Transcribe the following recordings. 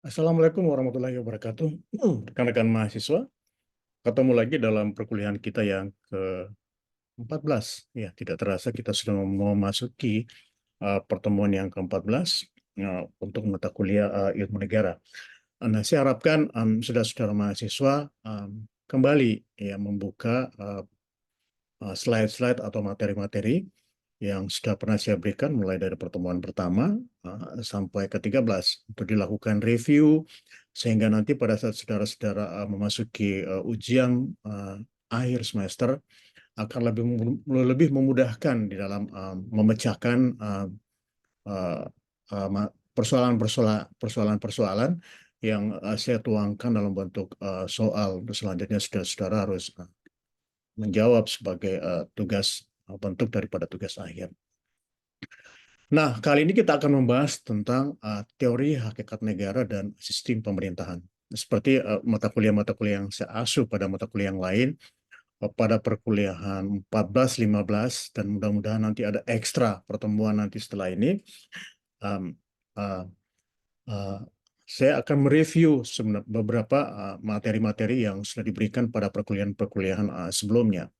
Assalamualaikum warahmatullahi wabarakatuh. Rekan-rekan mahasiswa, ketemu lagi dalam perkuliahan kita yang ke-14. Ya, tidak terasa kita sudah memasuki pertemuan yang ke-14 untuk mata kuliah ilmu negara. Nah, saya harapkan saudara-saudara mahasiswa kembali ya membuka slide-slide atau materi-materi yang sudah pernah saya berikan mulai dari pertemuan pertama sampai ke-13 untuk dilakukan review sehingga nanti pada saat saudara-saudara memasuki ujian akhir semester akan lebih memudahkan di dalam memecahkan persoalan-persoalan yang saya tuangkan dalam bentuk soal. Selanjutnya saudara-saudara harus menjawab sebagai tugas bentuk daripada tugas akhir. Nah, kali ini kita akan membahas tentang teori hakikat negara dan sistem pemerintahan. Seperti mata kuliah-mata kuliah yang saya asuh pada mata kuliah yang lain, pada perkuliahan 14, 15, dan mudah-mudahan nanti ada ekstra pertemuan nanti setelah ini. Um, uh, uh, saya akan mereview beberapa materi-materi yang sudah diberikan pada perkuliahan-perkuliahan sebelumnya.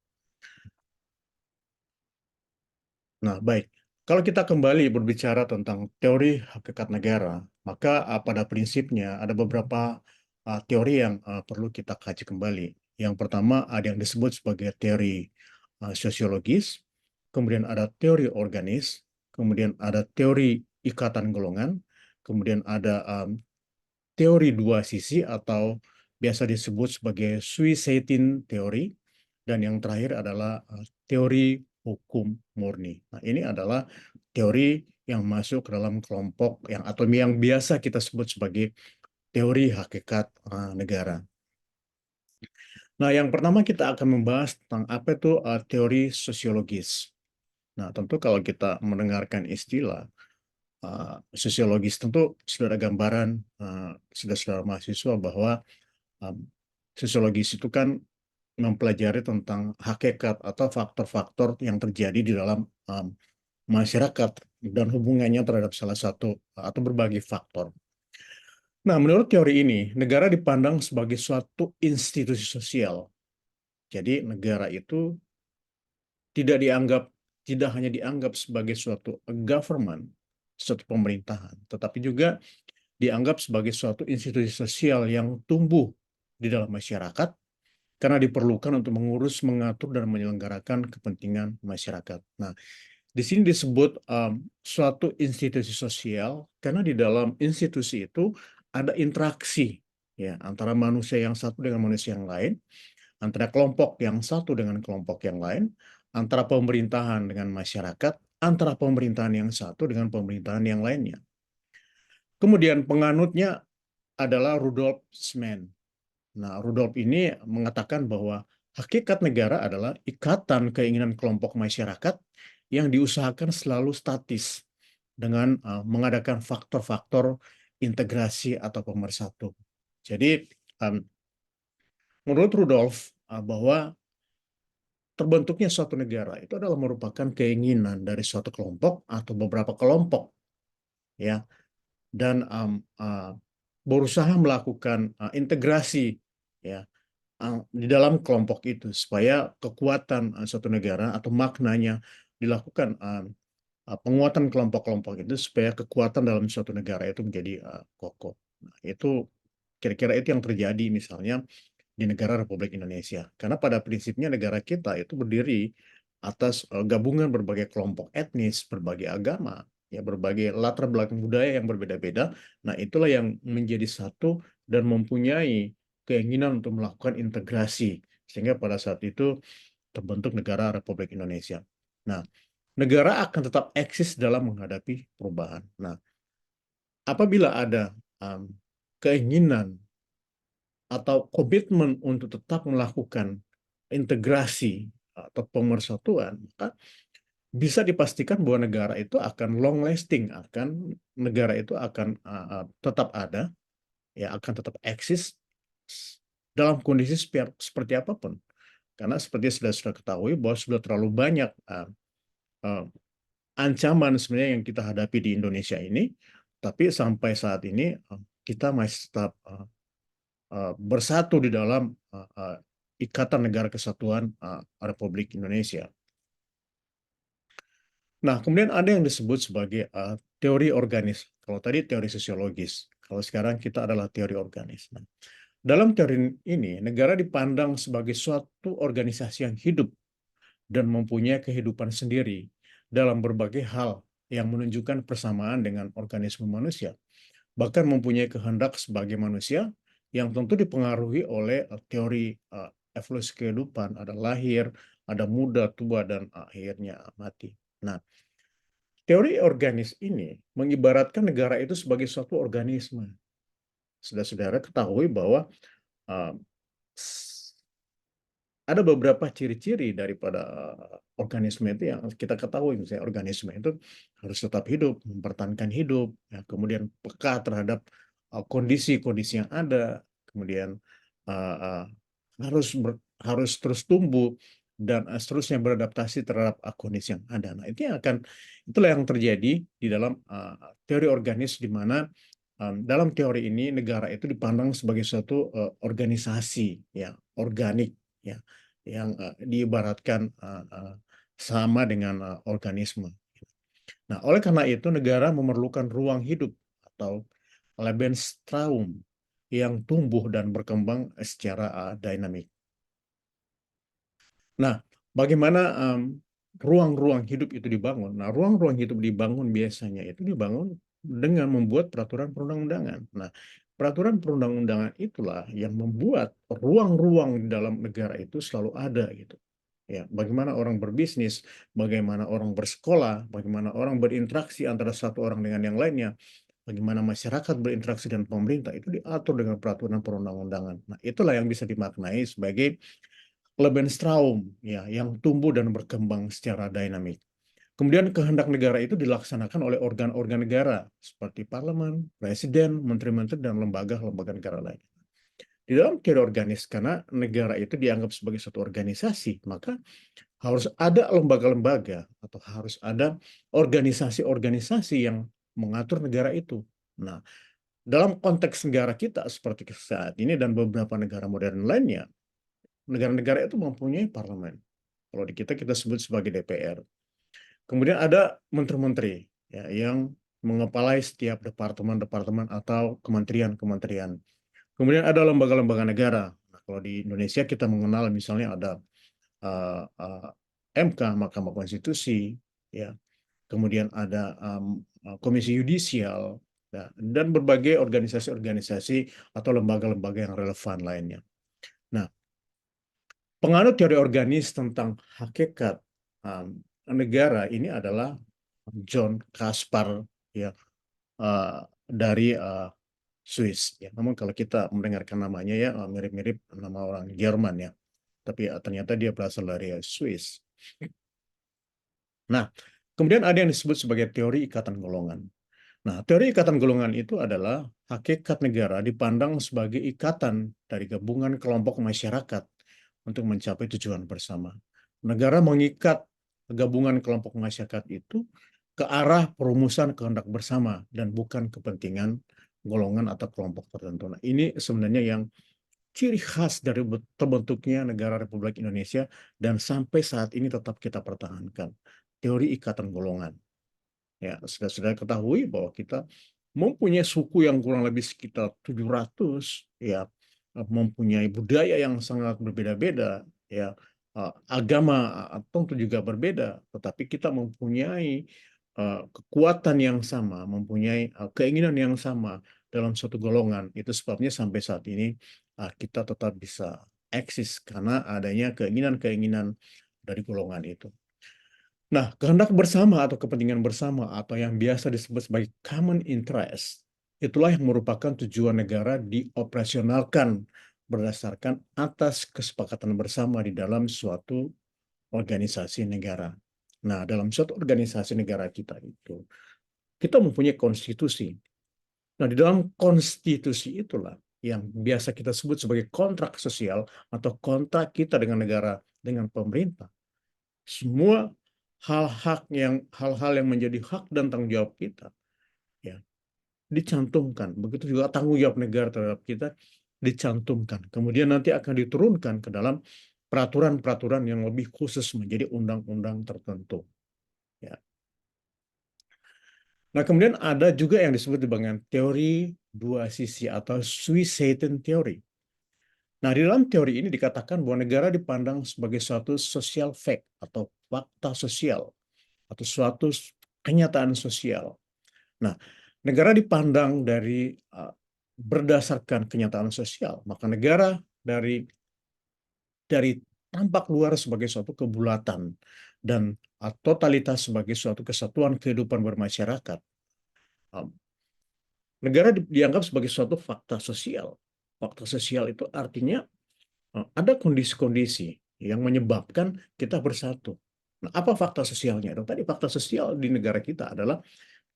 Nah, baik. Kalau kita kembali berbicara tentang teori hakikat negara, maka pada prinsipnya ada beberapa teori yang perlu kita kaji kembali. Yang pertama ada yang disebut sebagai teori sosiologis, kemudian ada teori organis, kemudian ada teori ikatan golongan, kemudian ada teori dua sisi atau biasa disebut sebagai Sui-Seitin teori, dan yang terakhir adalah teori hukum murni. Nah, ini adalah teori yang masuk ke dalam kelompok yang biasa kita sebut sebagai teori hakikat negara. Nah, yang pertama kita akan membahas tentang apa itu teori sosiologis. Nah, tentu kalau kita mendengarkan istilah sosiologis, tentu sudah ada gambaran saudara-saudara mahasiswa bahwa sosiologis itu kan mempelajari tentang hakikat atau faktor-faktor yang terjadi di dalam masyarakat dan hubungannya terhadap salah satu atau berbagai faktor. Nah, menurut teori ini, negara dipandang sebagai suatu institusi sosial. Jadi, negara itu tidak hanya dianggap sebagai suatu government, suatu pemerintahan, tetapi juga dianggap sebagai suatu institusi sosial yang tumbuh di dalam masyarakat karena diperlukan untuk mengurus, mengatur, dan menyelenggarakan kepentingan masyarakat. Nah, di sini disebut suatu institusi sosial karena di dalam institusi itu ada interaksi ya antara manusia yang satu dengan manusia yang lain, antara kelompok yang satu dengan kelompok yang lain, antara pemerintahan dengan masyarakat, antara pemerintahan yang satu dengan pemerintahan yang lainnya. Kemudian penganutnya adalah Rudolf Schman. Nah, Rudolf ini mengatakan bahwa hakikat negara adalah ikatan keinginan kelompok masyarakat yang diusahakan selalu statis dengan mengadakan faktor-faktor integrasi atau pemersatu. Jadi, menurut Rudolf bahwa terbentuknya suatu negara itu adalah merupakan keinginan dari suatu kelompok atau beberapa kelompok, ya, dan berusaha melakukan integrasi, ya, di dalam kelompok itu supaya kekuatan suatu negara atau maknanya dilakukan penguatan kelompok-kelompok itu supaya kekuatan dalam suatu negara itu menjadi kokoh. Nah, itu kira-kira itu yang terjadi misalnya di negara Republik Indonesia. Karena pada prinsipnya negara kita itu berdiri atas gabungan berbagai kelompok etnis, berbagai agama, ya berbagai latar belakang budaya yang berbeda-beda. Nah, itulah yang menjadi satu dan mempunyai keinginan untuk melakukan integrasi sehingga pada saat itu terbentuk negara Republik Indonesia. Nah, negara akan tetap eksis dalam menghadapi perubahan. Nah, apabila ada keinginan atau komitmen untuk tetap melakukan integrasi atau pemersatuan, maka bisa dipastikan bahwa negara itu akan long lasting, negara itu akan tetap ada, ya akan tetap eksis dalam kondisi seperti apapun. Karena seperti sudah ketahui bahwa sudah terlalu banyak uh, ancaman sebenarnya yang kita hadapi di Indonesia ini, tapi sampai saat ini kita masih tetap bersatu di dalam Ikatan Negara Kesatuan Republik Indonesia. Nah, kemudian ada yang disebut sebagai teori organis. Kalau tadi teori sosiologis, kalau sekarang kita adalah teori organis. Nah, dalam teori ini, negara dipandang sebagai suatu organisasi yang hidup dan mempunyai kehidupan sendiri dalam berbagai hal yang menunjukkan persamaan dengan organisme manusia, bahkan mempunyai kehendak sebagai manusia yang tentu dipengaruhi oleh teori evolusi kehidupan, ada lahir, ada muda, tua, dan akhirnya mati. Nah, teori organis ini mengibaratkan negara itu sebagai suatu organisme. Saudara-saudara ketahui bahwa uh, ada beberapa ciri-ciri daripada organisme itu yang kita ketahui. Misalnya organisme itu harus tetap hidup, mempertahankan hidup, ya, kemudian peka terhadap kondisi-kondisi yang ada, kemudian uh, uh, harus terus tumbuh dan seterusnya beradaptasi terhadap kondisi yang ada. Nah, itulah yang terjadi di dalam teori organis, di mana dalam teori ini negara itu dipandang sebagai suatu organisasi ya organik, ya, yang diibaratkan sama dengan organisme. Nah, oleh karena itu negara memerlukan ruang hidup atau Lebensraum yang tumbuh dan berkembang secara dinamik. Nah, bagaimana ruang-ruang hidup itu dibangun? Nah, ruang-ruang hidup dibangun biasanya itu dibangun dengan membuat peraturan perundang-undangan. Nah, peraturan perundang-undangan itulah yang membuat ruang-ruang di dalam negara itu selalu ada gitu. Ya, bagaimana orang berbisnis, bagaimana orang bersekolah, bagaimana orang berinteraksi antara satu orang dengan yang lainnya, bagaimana masyarakat berinteraksi dengan pemerintah itu diatur dengan peraturan perundang-undangan. Nah, itulah yang bisa dimaknai sebagai Lebensraum ya, yang tumbuh dan berkembang secara dinamik. Kemudian kehendak negara itu dilaksanakan oleh organ-organ negara seperti parlemen, presiden, menteri-menteri, dan lembaga-lembaga negara lain. Di dalam teori organis, karena negara itu dianggap sebagai satu organisasi, maka harus ada lembaga-lembaga atau harus ada organisasi-organisasi yang mengatur negara itu. Nah, dalam konteks negara kita seperti saat ini dan beberapa negara modern lainnya, negara-negara itu mempunyai parlemen. Kalau di kita sebut sebagai DPR. Kemudian ada menteri-menteri ya, yang mengepalai setiap departemen-departemen atau kementerian-kementerian. Kemudian ada lembaga-lembaga negara. Nah, kalau di Indonesia kita mengenal misalnya ada uh, uh, MK, Mahkamah Konstitusi, ya. Kemudian ada Komisi Yudisial, ya, dan berbagai organisasi-organisasi atau lembaga-lembaga yang relevan lainnya. Nah, penganut teori organis tentang hakikat negara ini adalah John Caspar, ya, dari Swiss. Ya. Namun kalau kita mendengarkan namanya ya mirip-mirip nama orang Jerman ya, tapi ternyata dia berasal dari Swiss. Nah, kemudian ada yang disebut sebagai teori ikatan golongan. Nah, teori ikatan golongan itu adalah hakikat negara dipandang sebagai ikatan dari gabungan kelompok masyarakat untuk mencapai tujuan bersama. Negara mengikat gabungan kelompok masyarakat itu ke arah perumusan kehendak bersama dan bukan kepentingan golongan atau kelompok tertentu. Nah, ini sebenarnya yang ciri khas dari terbentuknya negara Republik Indonesia dan sampai saat ini tetap kita pertahankan. Teori ikatan golongan. Ya, sudah ketahui bahwa kita mempunyai suku yang kurang lebih sekitar 700, ya, mempunyai budaya yang sangat berbeda-beda, ya, agama tentu juga berbeda, tetapi kita mempunyai kekuatan yang sama, mempunyai keinginan yang sama dalam suatu golongan. Itu sebabnya sampai saat ini kita tetap bisa eksis karena adanya keinginan-keinginan dari golongan itu. Nah, kehendak bersama atau kepentingan bersama atau yang biasa disebut sebagai common interest, itulah yang merupakan tujuan negara dioperasionalkan berdasarkan atas kesepakatan bersama di dalam suatu organisasi negara. Nah, dalam suatu organisasi negara kita itu, kita mempunyai konstitusi. Nah, di dalam konstitusi itulah yang biasa kita sebut sebagai kontrak sosial atau kontrak kita dengan negara, dengan pemerintah. Semua hal-hal yang menjadi hak dan tanggung jawab kita, ya, dicantumkan. Begitu juga tanggung jawab negara terhadap kita dicantumkan. Kemudian nanti akan diturunkan ke dalam peraturan-peraturan yang lebih khusus menjadi undang-undang tertentu. Ya. Nah, kemudian ada juga yang disebut dengan teori dua sisi atau Swiss-Satan theory. Nah, di dalam teori ini dikatakan bahwa negara dipandang sebagai suatu social fact atau fakta sosial atau suatu kenyataan sosial. Nah, negara dipandang dari berdasarkan kenyataan sosial, maka negara dari tampak luar sebagai suatu kebulatan dan totalitas sebagai suatu kesatuan kehidupan bermasyarakat. Negara dianggap sebagai suatu fakta sosial. Fakta sosial itu artinya ada kondisi-kondisi yang menyebabkan kita bersatu. Nah, apa fakta sosialnya? Tadi fakta sosial di negara kita adalah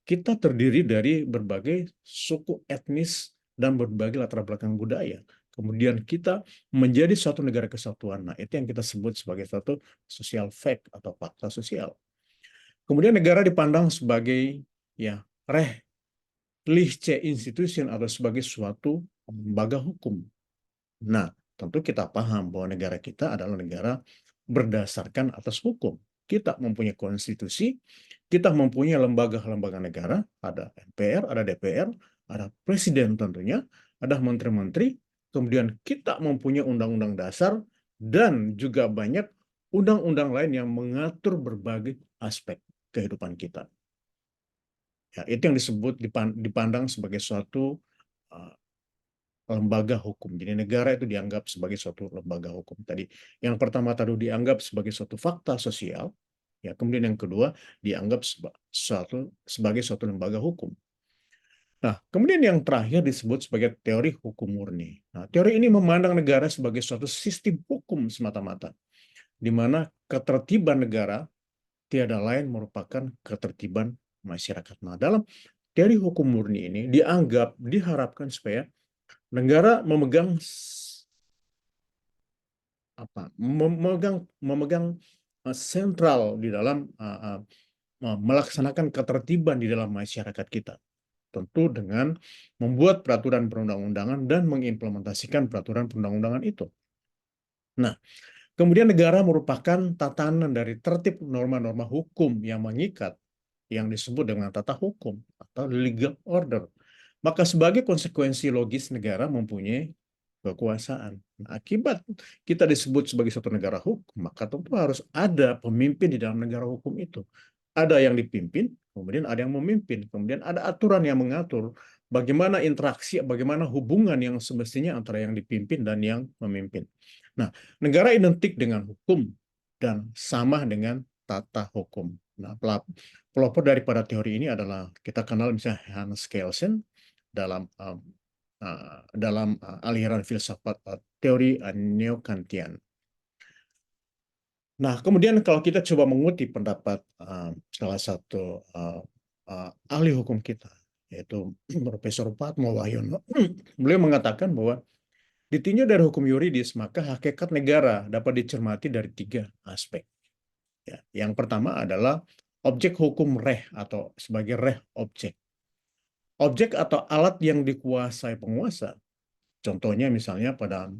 kita terdiri dari berbagai suku etnis dan berbagai latar belakang budaya. Kemudian kita menjadi suatu negara kesatuan. Nah, itu yang kita sebut sebagai suatu social fact atau fakta sosial. Kemudian negara dipandang sebagai ya rechtliche institution atau sebagai suatu lembaga hukum. Nah, tentu kita paham bahwa negara kita adalah negara berdasarkan atas hukum. Kita mempunyai konstitusi, kita mempunyai lembaga-lembaga negara, ada MPR, ada DPR, ada presiden tentunya, ada menteri-menteri, kemudian kita mempunyai undang-undang dasar, dan juga banyak undang-undang lain yang mengatur berbagai aspek kehidupan kita. Ya, itu yang disebut dipandang sebagai suatu uh, lembaga hukum. Jadi negara itu dianggap sebagai suatu lembaga hukum. Tadi yang pertama tadi dianggap sebagai suatu fakta sosial, ya kemudian yang kedua dianggap sebagai suatu lembaga hukum. Nah, kemudian yang terakhir disebut sebagai teori hukum murni. Nah, teori ini memandang negara sebagai suatu sistem hukum semata-mata, di mana ketertiban negara tiada lain merupakan ketertiban masyarakat. Nah, dalam teori hukum murni ini diharapkan supaya negara memegang memegang sentral di dalam melaksanakan ketertiban di dalam masyarakat kita. Tentu dengan membuat peraturan perundang-undangan dan mengimplementasikan peraturan perundang-undangan itu. Nah, kemudian negara merupakan tatanan dari tertib norma-norma hukum yang mengikat, yang disebut dengan tata hukum atau legal order. Maka sebagai konsekuensi logis negara mempunyai kekuasaan. Nah, akibat kita disebut sebagai suatu negara hukum, maka tentu harus ada pemimpin di dalam negara hukum itu. Ada yang dipimpin, kemudian ada yang memimpin, kemudian ada aturan yang mengatur bagaimana interaksi, bagaimana hubungan yang semestinya antara yang dipimpin dan yang memimpin. Nah, negara identik dengan hukum dan sama dengan tata hukum. Nah, pelopor daripada teori ini adalah kita kenal misalnya Hans Kelsen dalam aliran filsafat teori neo-Kantian. Nah, kemudian kalau kita coba mengutip pendapat salah satu ahli hukum kita, yaitu Profesor Padmo Wahyono, beliau mengatakan bahwa ditinjau dari hukum yuridis, maka hakikat negara dapat dicermati dari 3 aspek. Ya, yang pertama adalah objek hukum reh atau sebagai reh objek. Objek atau alat yang dikuasai penguasa. Contohnya misalnya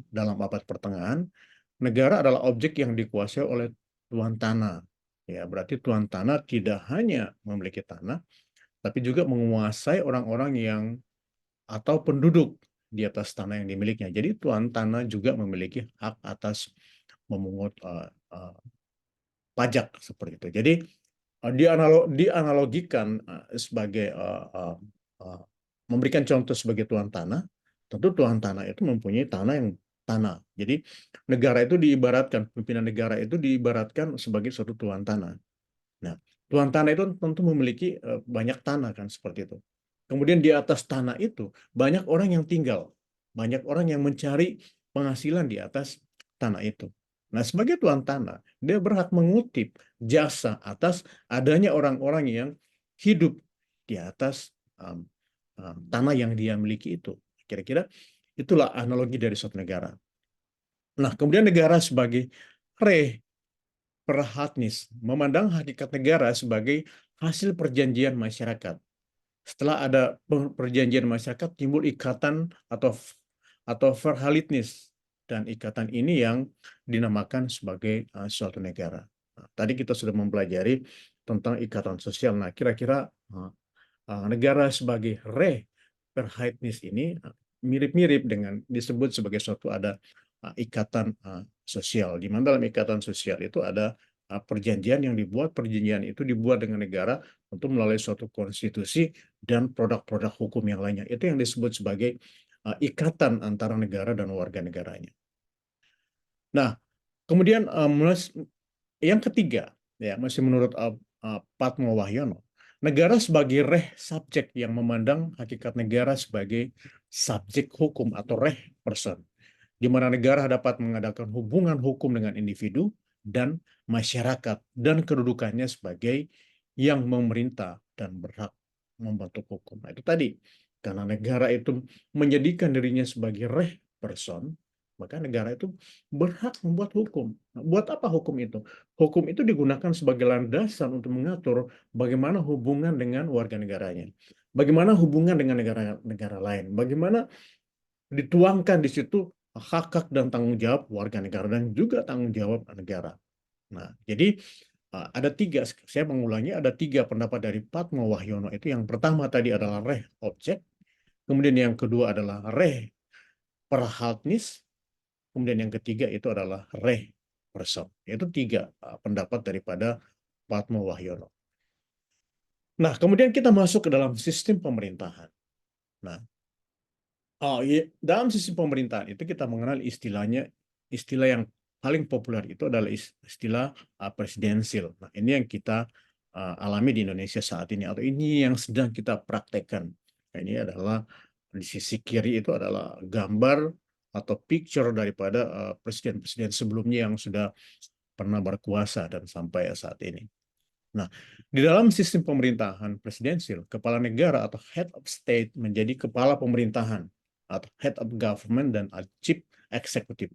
dalam abad pertengahan, negara adalah objek yang dikuasai oleh tuan tanah. Ya, berarti tuan tanah tidak hanya memiliki tanah, tapi juga menguasai orang-orang yang atau penduduk di atas tanah yang dimilikinya. Jadi tuan tanah juga memiliki hak atas memungut pajak seperti itu. Jadi dianalogikan sebagai memberikan contoh sebagai tuan tanah, tentu tuan tanah itu mempunyai tanah yang tanah. Jadi negara itu diibaratkan, pimpinan negara itu diibaratkan sebagai suatu tuan tanah. Nah, tuan tanah itu tentu memiliki banyak tanah kan seperti itu. Kemudian di atas tanah itu banyak orang yang tinggal, banyak orang yang mencari penghasilan di atas tanah itu. Nah, sebagai tuan tanah, dia berhak mengutip jasa atas adanya orang-orang yang hidup di atas tanah yang dia miliki itu. Kira-kira itulah analogi dari suatu negara. Nah, kemudian negara sebagai perhatnis memandang hakikat negara sebagai hasil perjanjian masyarakat. Setelah ada perjanjian masyarakat, timbul ikatan atau verhalitnis, dan ikatan ini yang dinamakan sebagai suatu negara. Nah, tadi kita sudah mempelajari tentang ikatan sosial. Nah, kira-kira negara sebagai verhalitnis ini mirip-mirip dengan disebut sebagai suatu ada ikatan sosial. Di mana dalam ikatan sosial itu ada perjanjian itu dibuat dengan negara untuk melalui suatu konstitusi dan produk-produk hukum yang lainnya. Itu yang disebut sebagai ikatan antara negara dan warga negaranya. Nah, kemudian yang ketiga, ya masih menurut Patmo Wahyono, negara sebagai subjek yang memandang hakikat negara sebagai subjek hukum atau person, di mana negara dapat mengadakan hubungan hukum dengan individu dan masyarakat, dan kedudukannya sebagai yang memerintah dan berhak membentuk hukum. Nah, itu tadi, karena negara itu menjadikan dirinya sebagai person, maka negara itu berhak membuat hukum. Nah, buat apa hukum itu? Hukum itu digunakan sebagai landasan untuk mengatur bagaimana hubungan dengan warga negaranya, bagaimana hubungan dengan negara-negara lain, bagaimana dituangkan di situ hak-hak dan tanggung jawab warga negara dan juga tanggung jawab negara. Nah, jadi ada tiga, saya mengulangi, ada tiga pendapat dari Patmo Wahyono itu. Yang pertama tadi adalah objek, kemudian yang kedua adalah perhaltnis, kemudian yang ketiga itu adalah person. Itu tiga pendapat daripada Patmo Wahyono. Nah, kemudian kita masuk ke dalam sistem pemerintahan. Nah, dalam sistem pemerintahan itu kita mengenal istilah yang paling populer itu adalah istilah presidensil. Nah, ini yang kita alami di Indonesia saat ini, atau ini yang sedang kita praktekkan. Nah, ini adalah di sisi kiri itu adalah gambar atau picture daripada presiden-presiden sebelumnya yang sudah pernah berkuasa dan sampai saat ini. Nah, di dalam sistem pemerintahan presidensil, kepala negara atau head of state menjadi kepala pemerintahan atau head of government dan chief executive.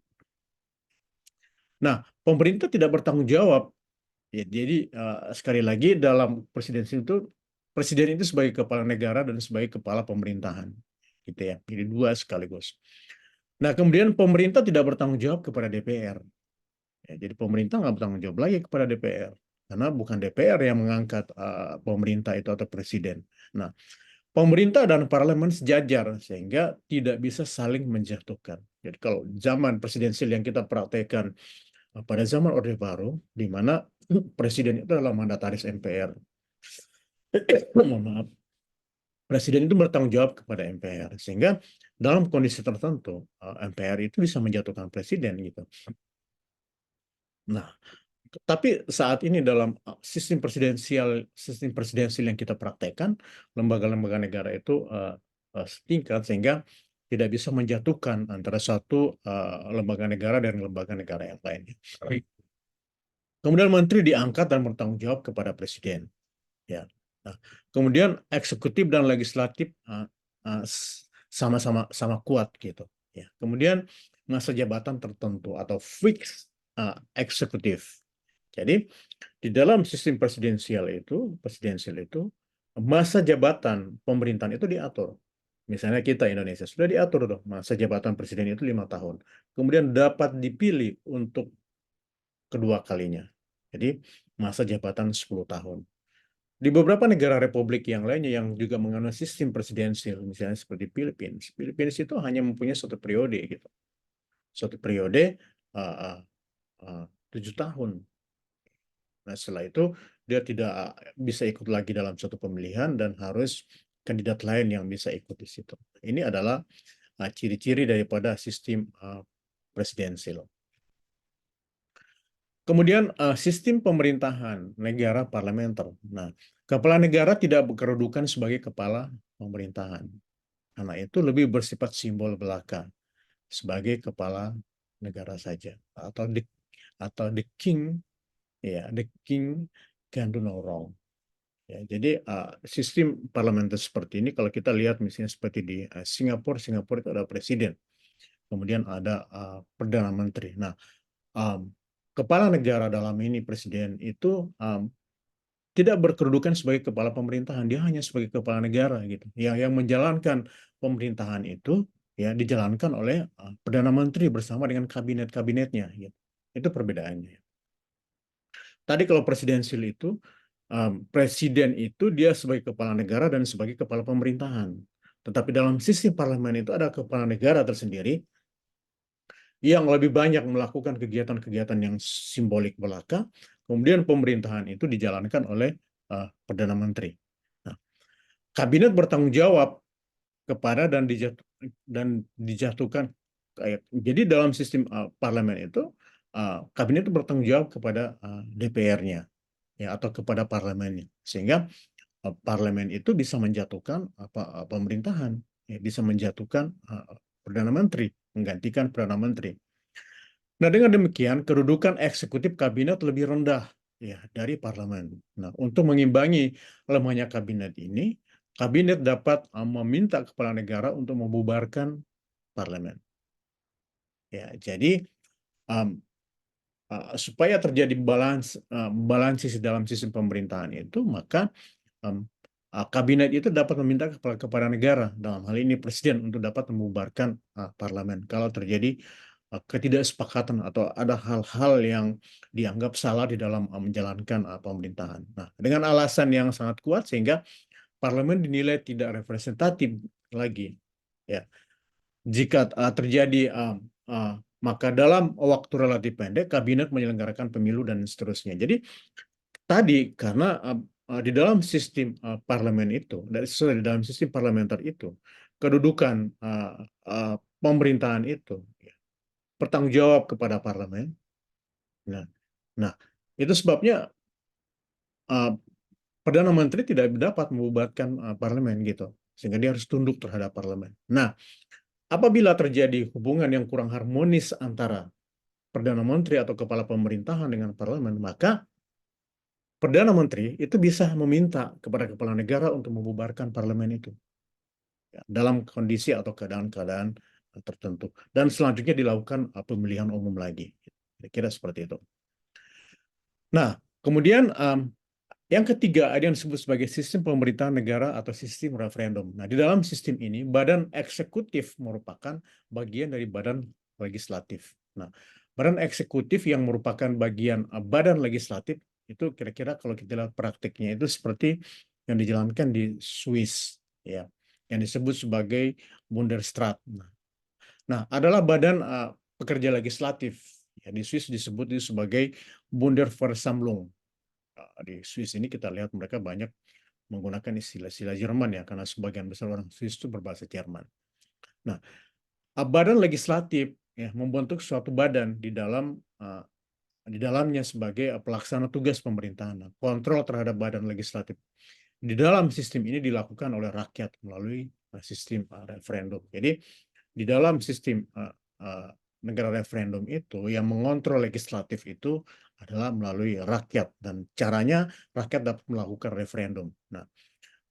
Nah, pemerintah tidak bertanggung jawab. Ya, jadi sekali lagi dalam presidensil itu, presiden itu sebagai kepala negara dan sebagai kepala pemerintahan, gitu ya. Jadi dua sekaligus. Nah, kemudian pemerintah tidak bertanggung jawab kepada DPR. Ya, jadi pemerintah nggak bertanggung jawab lagi kepada DPR, karena bukan DPR yang mengangkat pemerintah itu atau presiden. Nah, pemerintah dan parlemen sejajar sehingga tidak bisa saling menjatuhkan. Jadi kalau zaman presidensial yang kita praktekkan pada zaman Orde Baru, di mana presiden itu adalah mandataris MPR. Mohon maaf. Presiden itu bertanggung jawab kepada MPR, sehingga dalam kondisi tertentu MPR itu bisa menjatuhkan presiden gitu. Nah, tapi saat ini dalam sistem presidensial yang kita praktekkan, lembaga-lembaga negara itu setingkat sehingga tidak bisa menjatuhkan antara satu lembaga negara dan lembaga negara yang lainnya. Kemudian menteri diangkat dan bertanggung jawab kepada presiden. Ya. Nah, kemudian eksekutif dan legislatif sama kuat gitu. Ya. Kemudian masa jabatan tertentu atau fixed eksekutif. Jadi di dalam sistem presidensial itu masa jabatan pemerintahan itu diatur. Misalnya kita Indonesia sudah diatur tuh masa jabatan presiden itu 5 tahun. Kemudian dapat dipilih untuk kedua kalinya. Jadi masa jabatan 10 tahun. Di beberapa negara republik yang lainnya yang juga menganut sistem presidensial, misalnya seperti Filipina, Filipina itu hanya mempunyai satu periode gitu, satu periode 7 tahun. Nah, setelah itu dia tidak bisa ikut lagi dalam suatu pemilihan dan harus kandidat lain yang bisa ikut di situ. Ini adalah ciri-ciri daripada sistem presidensial. Kemudian sistem pemerintahan negara parlementer. Nah, kepala negara tidak berkedudukan sebagai kepala pemerintahan. Karena itu lebih bersifat simbol belaka sebagai kepala negara saja, atau the king, ya, the king can do no wrong. Ya, jadi sistem parlementer seperti ini kalau kita lihat misalnya seperti di Singapura itu ada presiden, kemudian ada perdana menteri. Nah, kepala negara dalam ini presiden itu tidak berkedudukan sebagai kepala pemerintahan, dia hanya sebagai kepala negara gitu. Yang menjalankan pemerintahan itu ya dijalankan oleh Perdana Menteri bersama dengan kabinet-kabinetnya gitu. Itu perbedaannya. Tadi kalau presidensil itu presiden itu dia sebagai kepala negara dan sebagai kepala pemerintahan. Tetapi dalam sistem parlemen itu ada kepala negara tersendiri yang lebih banyak melakukan kegiatan-kegiatan yang simbolik belaka, kemudian pemerintahan itu dijalankan oleh Perdana Menteri. Nah, kabinet bertanggung jawab kepada dan dijatuhkan jadi dalam sistem parlemen itu kabinet itu bertanggung jawab kepada DPR-nya ya atau kepada parlemennya sehingga parlemen itu bisa menjatuhkan pemerintahan ya, bisa menjatuhkan perdana menteri menggantikan perdana menteri. Nah, dengan demikian kedudukan eksekutif kabinet lebih rendah ya dari parlemen. Nah, untuk mengimbangi lemahnya kabinet ini, kabinet dapat meminta kepala negara untuk membubarkan parlemen. Ya, jadi um, supaya terjadi balansis dalam sistem pemerintahan itu, maka kabinet itu dapat meminta kepada negara, dalam hal ini presiden, untuk dapat membubarkan parlemen kalau terjadi ketidaksepakatan atau ada hal-hal yang dianggap salah di dalam menjalankan pemerintahan. Nah, dengan alasan yang sangat kuat sehingga parlemen dinilai tidak representatif lagi. Ya, jika terjadi maka dalam waktu relatif pendek kabinet menyelenggarakan pemilu dan seterusnya. Jadi tadi karena di dalam sistem parlemen itu, di dalam sistem parlementer itu, kedudukan pemerintahan itu ya, bertanggung jawab kepada parlemen. Nah, nah itu sebabnya uh, perdana menteri tidak dapat membubarkan parlemen gitu, sehingga dia harus tunduk terhadap parlemen. Nah, apabila terjadi hubungan yang kurang harmonis antara perdana menteri atau kepala pemerintahan dengan parlemen, maka perdana menteri itu bisa meminta kepada kepala negara untuk membubarkan parlemen itu ya, dalam kondisi atau keadaan-keadaan tertentu. Dan selanjutnya dilakukan pemilihan umum lagi. Kira-kira seperti itu. Nah, kemudian yang ketiga ada yang disebut sebagai sistem pemerintahan negara atau sistem referendum. Nah, di dalam sistem ini badan eksekutif merupakan bagian dari badan legislatif. Nah, badan eksekutif yang merupakan bagian badan legislatif itu kira-kira kalau kita lihat praktiknya itu seperti yang dijalankan di Swiss ya, yang disebut sebagai Bundesrat. Nah, adalah badan pekerja legislatif. Ya, di Swiss disebut itu sebagai Bundesversammlung. Di Swiss ini kita lihat mereka banyak menggunakan istilah-istilah Jerman ya, karena sebagian besar orang Swiss itu berbahasa Jerman. Nah, badan legislatif ya membentuk suatu badan di dalamnya sebagai pelaksana tugas pemerintahan. Nah, kontrol terhadap badan legislatif di dalam sistem ini dilakukan oleh rakyat melalui sistem referendum. Jadi di dalam sistem negara referendum itu yang mengontrol legislatif itu adalah melalui rakyat dan caranya rakyat dapat melakukan referendum. Nah,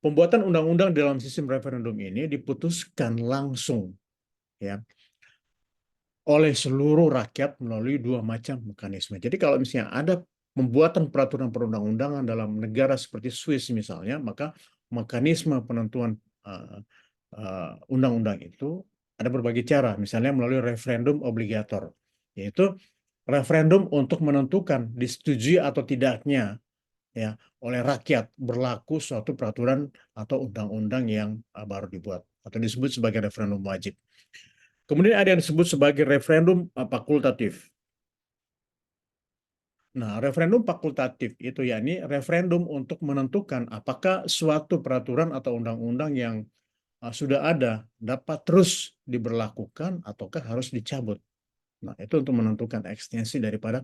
pembuatan undang-undang dalam sistem referendum ini diputuskan langsung ya oleh seluruh rakyat melalui dua macam mekanisme. Jadi kalau misalnya ada pembuatan peraturan perundang-undangan dalam negara seperti Swiss misalnya, maka mekanisme penentuan undang-undang itu ada berbagai cara, misalnya melalui referendum obligator, yaitu referendum untuk menentukan disetujui atau tidaknya ya oleh rakyat berlaku suatu peraturan atau undang-undang yang baru dibuat atau disebut sebagai referendum wajib. Kemudian ada yang disebut sebagai referendum fakultatif. Nah, referendum fakultatif itu yakni referendum untuk menentukan apakah suatu peraturan atau undang-undang yang sudah ada dapat terus diberlakukan ataukah harus dicabut. Nah, itu untuk menentukan ekstensi daripada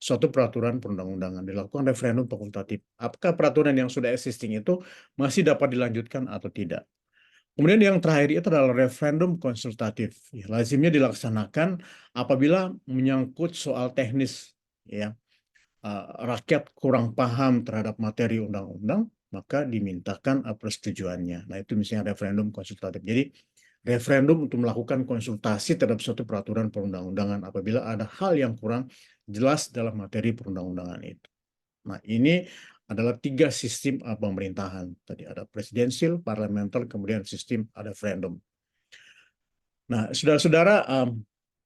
suatu peraturan perundang-undangan. Dilakukan referendum fakultatif. Apakah peraturan yang sudah existing itu masih dapat dilanjutkan atau tidak? Kemudian yang terakhir itu adalah referendum konsultatif. Ya, lazimnya dilaksanakan apabila menyangkut soal teknis, ya, rakyat kurang paham terhadap materi undang-undang, maka dimintakan persetujuannya. Nah, itu misalnya referendum konsultatif. Jadi, referendum untuk melakukan konsultasi terhadap suatu peraturan perundang-undangan apabila ada hal yang kurang jelas dalam materi perundang-undangan itu. Nah, ini adalah 3 sistem pemerintahan. Tadi ada presidensial, parliamentary, kemudian sistem ada referendum. Nah, saudara-saudara,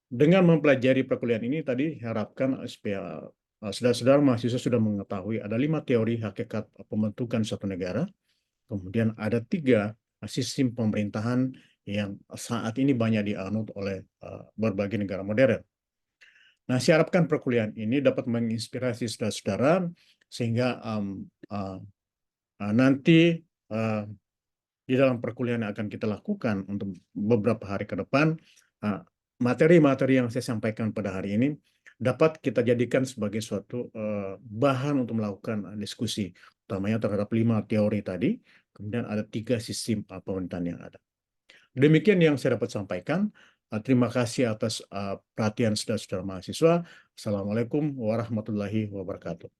dengan mempelajari perkuliahan ini tadi harapkan supaya saudara-saudara mahasiswa sudah mengetahui ada 5 teori hakikat pembentukan suatu negara, kemudian ada 3 sistem pemerintahan yang saat ini banyak dianut oleh berbagai negara modern. Nah, saya harapkan perkuliahan ini dapat menginspirasi saudara-saudara sehingga nanti di dalam perkuliahan yang akan kita lakukan untuk beberapa hari ke depan, materi-materi yang saya sampaikan pada hari ini dapat kita jadikan sebagai suatu bahan untuk melakukan diskusi, utamanya terhadap 5 teori tadi, kemudian ada 3 sistem pemerintahan yang ada. Demikian yang saya dapat sampaikan. Terima kasih atas perhatian saudara-saudara mahasiswa. Assalamualaikum warahmatullahi wabarakatuh.